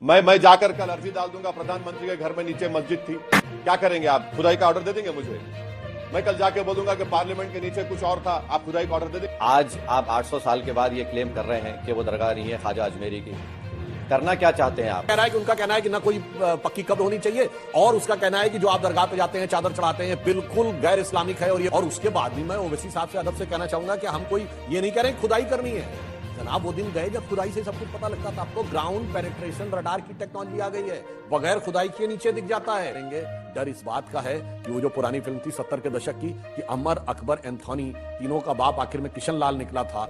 मैं जाकर कल अर्जी डाल दूंगा प्रधानमंत्री के घर में नीचे मस्जिद थी, क्या करेंगे आप? खुदाई का ऑर्डर दे देंगे मुझे? मैं कल जाके बोलूंगा कि पार्लियामेंट के नीचे कुछ और था, आप खुदाई का ऑर्डर दे देंगे? आज आप 800 साल के बाद ये क्लेम कर रहे हैं कि वो दरगाह नहीं है ख्वाजा अजमेरी की। करना क्या चाहते हैं आप? कह रहा है कि उनका कहना है कि ना कोई पक्की कब्र होनी चाहिए, और उसका कहना है कि जो आप दरगाह पे जाते हैं चादर चढ़ाते हैं बिल्कुल गैर इस्लामिक है। और उसके बाद भी मैं ओवैसी साहब से अदब से कहना चाहूंगा कि हम कोई ये नहीं कह रहे खुदाई करनी है जनाब। वो दिन गए जब खुदाई से सब कुछ पता लगता था। आपको ग्राउंड पेनिट्रेशन रडार की टेक्नोलॉजी आ गई है, बगैर खुदाई के नीचे दिख जाता है। डर इस बात का है कि वो जो पुरानी फिल्म थी 70 के दशक की कि अमर, अकबर, एंथोनी तीनों का बाप आखिर में किशन लाल निकला था।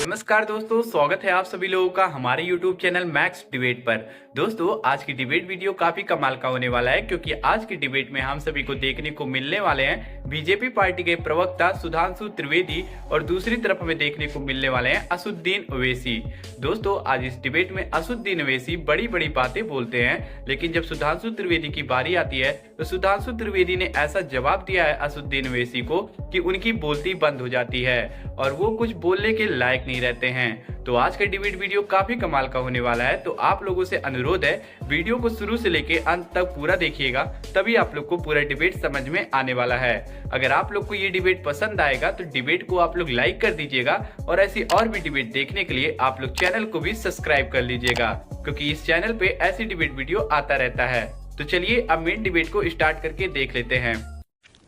नमस्कार दोस्तों, स्वागत है आप सभी लोगों का हमारे YouTube चैनल मैक्स डिबेट पर। दोस्तों, आज की डिबेट वीडियो काफी कमाल का होने वाला है, क्योंकि आज की डिबेट में हम सभी को देखने को मिलने वाले हैं बीजेपी पार्टी के प्रवक्ता सुधांशु त्रिवेदी और दूसरी तरफ हमें देखने को मिलने वाले हैं असदुद्दीन ओवैसी। दोस्तों, आज इस डिबेट में असदुद्दीन ओवैसी बड़ी बड़ी बातें बोलते हैं, लेकिन जब सुधांशु त्रिवेदी की बारी आती है तो सुधांशु त्रिवेदी ने ऐसा जवाब दिया है असदुद्दीन ओवैसी को कि उनकी बोलती बंद हो जाती है और वो कुछ बोलने के लायक नहीं रहते हैं। तो आज का डिबेट वीडियो काफी कमाल का होने वाला है, तो आप लोगों से अनुरोध है वीडियो को शुरू से लेके अंत तक पूरा देखिएगा, तभी आप लोग को पूरा डिबेट समझ में आने वाला है। अगर आप लोग को ये डिबेट पसंद आएगा तो डिबेट को आप लोग लाइक कर दीजिएगा, और ऐसी और भी डिबेट देखने के लिए आप लोग चैनल को भी सब्सक्राइब कर लीजिएगा, क्योंकि इस चैनल पे ऐसी डिबेट वीडियो आता रहता है। तो चलिए अब मेन डिबेट को स्टार्ट करके देख लेते हैं।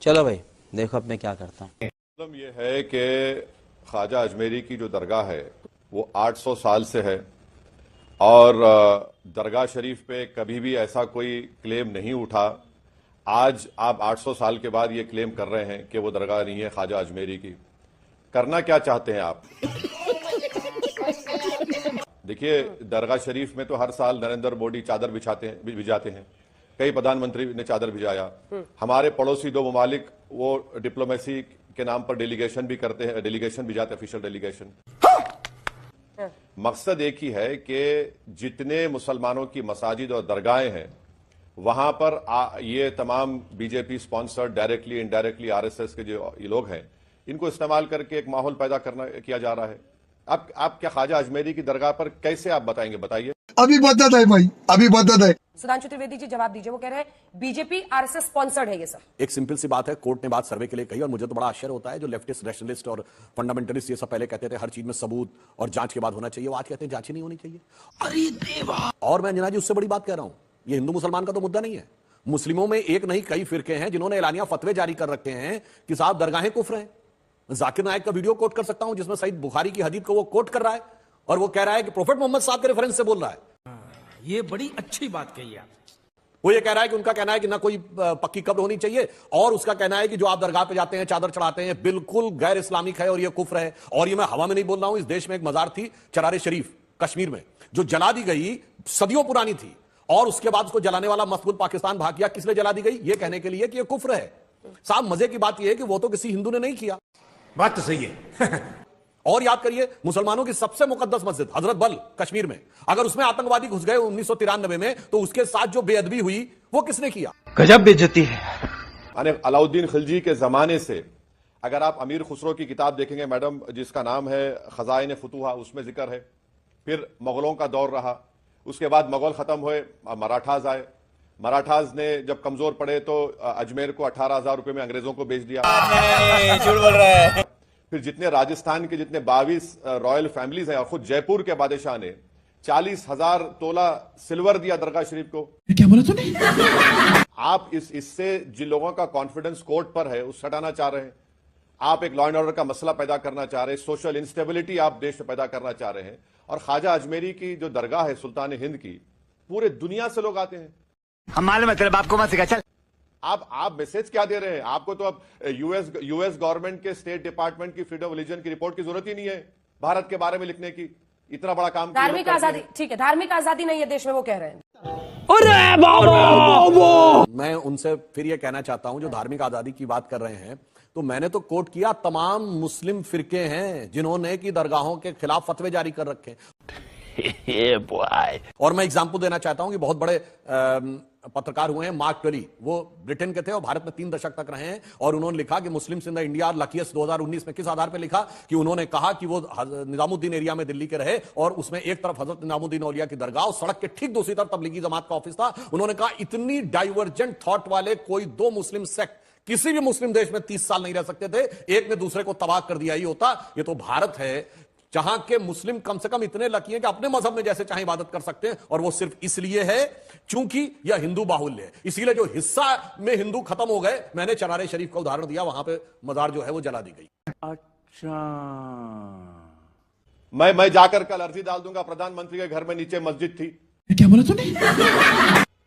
चलो भाई, देखो अब मैं क्या करता हूँ। मतलब ये है कि ख्वाजा अजमेरी की जो दरगाह है वो 800 साल से है, और दरगाह शरीफ पे कभी भी ऐसा कोई क्लेम नहीं उठा। आज आप 800 साल के बाद ये क्लेम कर रहे हैं कि वो दरगाह नहीं है ख्वाजा अजमेरी की। करना क्या चाहते हैं आप? देखिए, दरगाह शरीफ में तो हर साल नरेंद्र मोदी चादर भिजाते हैं, कई प्रधानमंत्री ने चादर भिजाया। हमारे पड़ोसी दो ममालिक वो डिप्लोमेसी के नाम पर डेलीगेशन भी करते हैं, डेलीगेशन भिजाते, ऑफिशियल डेलीगेशन। मकसद एक ही है कि जितने मुसलमानों की मसाजिद और दरगाहें हैं वहां पर ये तमाम BJP sponsored directly indirectly RSS के जो ये लोग हैं, इनको इस्तेमाल करके एक माहौल पैदा किया जा रहा है। आप क्या ख्वाजा अजमेरी की दरगाह पर कैसे आप बताएंगे? बताइए। अभी बदत है भाई, अभी बदत है। सुधांशु त्रिवेदी जी जवाब दीजिए। वो कह रहे हैं बीजेपी आरएसएस स्पॉन्सर्ड है ये सब। एक सिंपल सी बात है, कोर्ट ने बात सर्वे के लिए कही, और मुझे तो बड़ा आश्चर्य होता है जो लेफ्टिस्ट, रैशनलिस्ट और फंडामेंटलिस्ट ये सब पहले कहते थे हर चीज में सबूत और जांच के बाद होना चाहिए, वो आज कहते हैं जांच ही नहीं होनी चाहिए। अरे देवा! और मैं अंजना जी उससे बड़ी बात कह रहा हूं, ये हिंदू मुसलमान का तो मुद्दा नहीं है। मुस्लिमों में एक नहीं कई फिरके हैं जिन्होंने एलानिया फतवे जारी कर रखे हैं कि साहब दरगाहें कुफ्र हैं। जाकिर नायक का वीडियो कोट कर सकता हूं जिसमें सईद बुखारी की हदीस को वो कोट कर रहा है, और वो कह रहा है कि प्रोफेट मोहम्मद साहब के रेफरेंस से बोल रहा है। ये बड़ी अच्छी बात कही आप। वो ये कह रहा है कि उनका कहना है कि ना कोई पक्की कब्र होनी चाहिए, और उसका कहना है कि जो आप दरगाह पे जाते हैं चादर चढ़ाते हैं बिल्कुल गैर इस्लामिक है और ये कुफ्र है। और ये मैं हवा में नहीं बोल रहा हूं, इस देश में एक मजार थी चरार शरीफ कश्मीर में जो जला दी गई, सदियों पुरानी थी, और उसके बाद उसको जलाने वाला मकबूल पाकिस्तान भाग गया। किस लिए जला दी गई? ये कहने के लिए कि ये कुफ्र है। साहब, मजे की बात यह है कि वो तो किसी हिंदू ने नहीं किया। बात तो सही है। और याद करिए, मुसलमानों की सबसे मुकद्दस मस्जिद हजरत बल कश्मीर में, अगर उसमें आतंकवादी घुस गए 1993 में, तो उसके साथ जो बेअदबी हुई वो किसने किया? गजब बेइज्जती है। अलाउद्दीन खिलजी के जमाने से अगर आप अमीर खुसरो की किताब देखेंगे मैडम, जिसका नाम है खजाइन फतूहा, उसमें जिक्र है। फिर मुगलों का दौर रहा, उसके बाद मुगल खत्म हुए, मराठाज आए। मराठाज ने जब कमजोर पड़े तो अजमेर को 18,000 रुपए में अंग्रेजों को बेच दिया। झूठ बोल रहा है। फिर जितने राजस्थान के जितने 22 रॉयल फैमिलीज हैं, और खुद जयपुर के बादशाह ने 40,000 तोला सिल्वर दिया दरगाह शरीफ को। क्या बोला तूने? आप इससे जिन लोगों का कॉन्फिडेंस कोर्ट पर है उस हटाना चाह रहे हैं। आप एक लॉ एंड ऑर्डर का मसला पैदा करना चाह रहे हैं, सोशल इंस्टेबिलिटी आप देश में पैदा करना चाह रहे हैं। और ख्वाजा अजमेरी की जो दरगाह है सुल्तान हिंद की, पूरे दुनिया से लोग आते हैं। हम मालूम है तेरे बाप को मत सिखा। चल, आप मैसेज क्या दे रहे हैं? आपको तो अब यूएस गवर्नमेंट के स्टेट डिपार्टमेंट की फ्रीडम ऑफ रिलीजन की रिपोर्ट की जरूरत ही नहीं है भारत के बारे में लिखने की। इतना बड़ा काम धार्मिक आजादी, ठीक है, धार्मिक आजादी नहीं है देश में, वो कह रहे हैं। अरे बाबा! मैं उनसे फिर ये कहना चाहता हूं जो धार्मिक आजादी की बात कर रहे हैं, तो मैंने तो कोट किया तमाम मुस्लिम फिरके हैं जिन्होंने की दरगाहों के खिलाफ फतवे जारी कर रखे हैं। और मैं एग्जाम्पल देना चाहता हूं कि बहुत बड़े पत्रकार हुए हैं मार्क ट्वेली, वो ब्रिटेन के थे और भारत में 3 दशक तक रहे हैं, और उन्होंने लिखा कि Muslims in the India luckiest 2019 में। किस आधार पर लिखा? कि उन्होंने कहा कि वो निजामुद्दीन एरिया में दिल्ली के रहे और उसमें एक तरफ हजरत निजामुद्दीन औलिया की दरगाह और सड़क के ठीक दूसरी तरफ तबलीगी जमात का ऑफिस था। उन्होंने कहा इतनी डाइवर्जेंट थॉट वाले कोई 2 मुस्लिम सेक्ट किसी भी मुस्लिम देश में 30 साल नहीं रह सकते थे, एक ने दूसरे को तबाह कर दिया ही होता। ये तो भारत है जहां के मुस्लिम कम से कम इतने लकी हैं कि अपने मजहब में जैसे चाहे इबादत कर सकते हैं, और वो सिर्फ इसलिए है क्योंकि यह हिंदू बाहुल्य है। इसीलिए जो हिस्सा में हिंदू खत्म हो गए, मैंने चनारे शरीफ का उदाहरण दिया, वहां पे मजार जो है वो जला दी गई। अच्छा, मैं जाकर कल अर्जी डाल दूंगा, प्रधानमंत्री के घर में नीचे मस्जिद थी। क्या बोला तूने?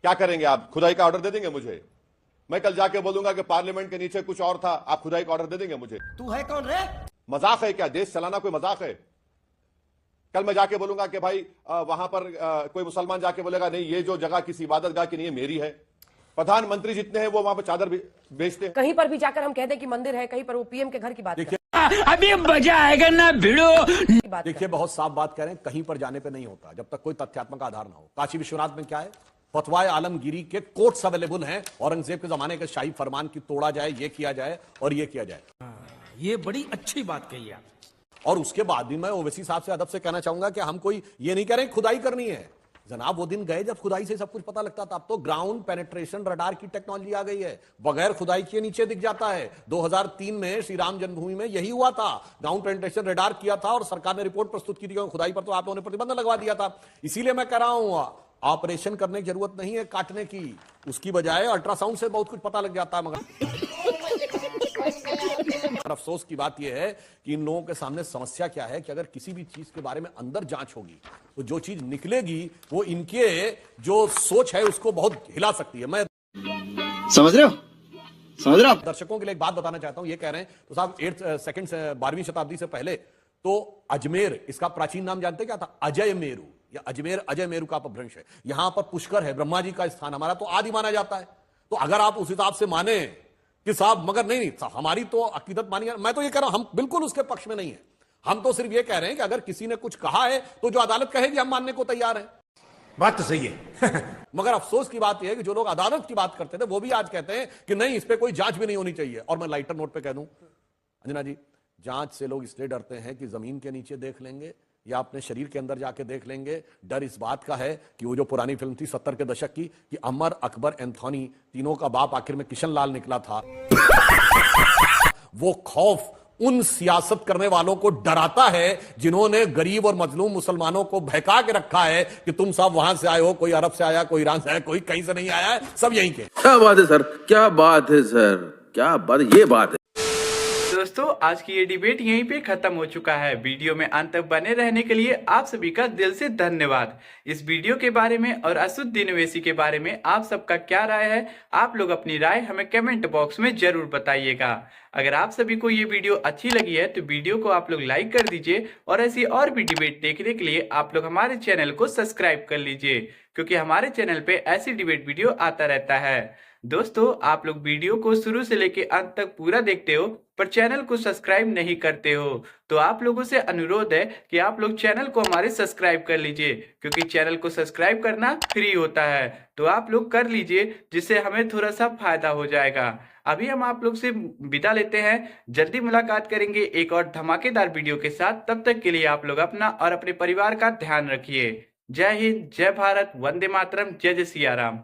क्या करेंगे आप? खुदाई का ऑर्डर दे देंगे मुझे? मैं कल जाके बोलूंगा कि पार्लियामेंट के नीचे कुछ और था, आप खुदाई का ऑर्डर दे देंगे मुझे? तू है कौन रे? मजाक है क्या? देश चलाना कोई मजाक है? कल मैं जाके बोलूंगा कि भाई वहां पर कोई मुसलमान जाके बोलेगा नहीं ये जो जगह किसी इबादत गाह की नहीं है, मेरी है। प्रधानमंत्री जितने हैं वो वहां पर चादर बेचते हैं। कहीं पर भी जाकर हम कहते हैं कि मंदिर है, कहीं पर वो पीएम के घर की बात देखिए अभी मजा आएगा ना भिड़ो। देखिए बहुत साफ बात कह रहे हैं, कहीं पर जाने पे नहीं होता जब तक कोई तथ्यात्मक आधार ना हो। काशी विश्वनाथ में क्या है? फतवाए आलमगीरी के कोर्ट्स अवेलेबल हैं, औरंगजेब के जमाने के शाही फरमान की तोड़ा जाए, ये किया जाए और ये किया जाए। ये बड़ी अच्छी बात कही आप। और उसके बाद भी मैं ओवैसी साहब से अदब से कहना चाहूंगा कि हम कोई ये नहीं कह रहे खुदाई करनी है जनाब। वो दिन गए जब खुदाई से सब कुछ पता लगता था। अब तो ग्राउंड पेनिट्रेशन रडार की टेक्नोलॉजी आ गई है, बगैर खुदाई के नीचे दिख जाता है। 2003 में श्री राम जन्मभूमि में यही हुआ था, ग्राउंड पेनिट्रेशन रडार किया था और सरकार ने रिपोर्ट प्रस्तुत की थी। खुदाई पर तो आप लोगों ने प्रतिबंध लगवा दिया था। इसीलिए मैं कह रहा हूं ऑपरेशन करने की जरूरत नहीं है काटने की, उसकी बजाय अल्ट्रासाउंड से बहुत कुछ पता लग जाता है। मगर अफसोस की बात यह है कि इन लोगों के सामने समस्या क्या है कि अगर किसी भी चीज के बारे में अंदर जांच होगी तो जो चीज निकलेगी वो इनके जो सोच है उसको बहुत हिला सकती है। मैं समझ रहे हो? समझ रहे हो? दर्शकों के लिए एक बात बताना चाहता हूं। ये कह रहे हैं तो साहब 12वीं शताब्दी से पहले तो अजमेर, इसका प्राचीन नाम जानते क्या था? अजय मेरू या अजमेर, अजय मेरू का अपभ्रंश है। यहां पर पुष्कर है, ब्रह्मा जी का स्थान, हमारा तो आदि माना जाता है। तो अगर आप उस हिसाब से माने कि साहब मगर नहीं साहब, हमारी तो अकीदत मानी, मैं तो ये कह रहा हूं हम बिल्कुल उसके पक्ष में नहीं है। हम तो सिर्फ ये कह रहे हैं कि अगर किसी ने कुछ कहा है तो जो अदालत कहेगी हम मानने को तैयार हैं। बात तो सही है। मगर अफसोस की बात यह है कि जो लोग अदालत की बात करते थे वो भी आज कहते हैं कि नहीं इस पे कोई जांच भी नहीं होनी चाहिए। और मैं लाइटर नोट पे कह दूं अंजना जी, जांच से लोग इसलिए डरते हैं कि जमीन के नीचे देख लेंगे या अपने शरीर के अंदर जाके देख लेंगे। डर इस बात का है कि वो जो पुरानी फिल्म थी 70 के दशक की कि अमर, अकबर, एंथोनी, तीनों का बाप आखिर में किशन लाल निकला था, वो खौफ उन सियासत करने वालों को डराता है जिन्होंने गरीब और मजलूम मुसलमानों को बहका के रखा है कि तुम सब वहां से आए हो, कोई अरब से आया, कोई ईरान से आया, कोई कहीं से नहीं आया है, सब यहीं के। क्या बात है सर, क्या बात है सर, क्या बात, ये बात है। दोस्तों आज की ये डिबेट यहीं पे खत्म हो चुका है। वीडियो में अंत तक बने रहने के लिए आप सभी का दिल से धन्यवाद। इस वीडियो के बारे में और असदुद्दीन ओवैसी के बारे में आप सबका क्या राय है, आप लोग अपनी राय हमें कमेंट बॉक्स में जरूर बताइएगा। अगर आप सभी को ये वीडियो अच्छी लगी है तो वीडियो को आप लोग लाइक कर दीजिए और ऐसी और भी डिबेट देखने के लिए आप लोग हमारे चैनल को सब्सक्राइब कर लीजिए, क्योंकि हमारे चैनल पे ऐसी डिबेट वीडियो आता रहता है। दोस्तों आप लोग वीडियो को शुरू से लेकर अंत तक पूरा देखते हो पर चैनल को सब्सक्राइब नहीं करते हो, तो आप लोगों से अनुरोध है कि आप लोग चैनल को हमारे सब्सक्राइब कर लीजिए, क्योंकि चैनल को सब्सक्राइब करना फ्री होता है। तो आप लोग कर लीजिए जिससे हमें थोड़ा सा फायदा हो जाएगा। अभी हम आप लोग से विदा लेते हैं, जल्दी मुलाकात करेंगे एक और धमाकेदार वीडियो के साथ। तब तक के लिए आप लोग अपना और अपने परिवार का ध्यान रखिए। जय हिंद, जय भारत, वंदे मातरम, जय जय सिया राम।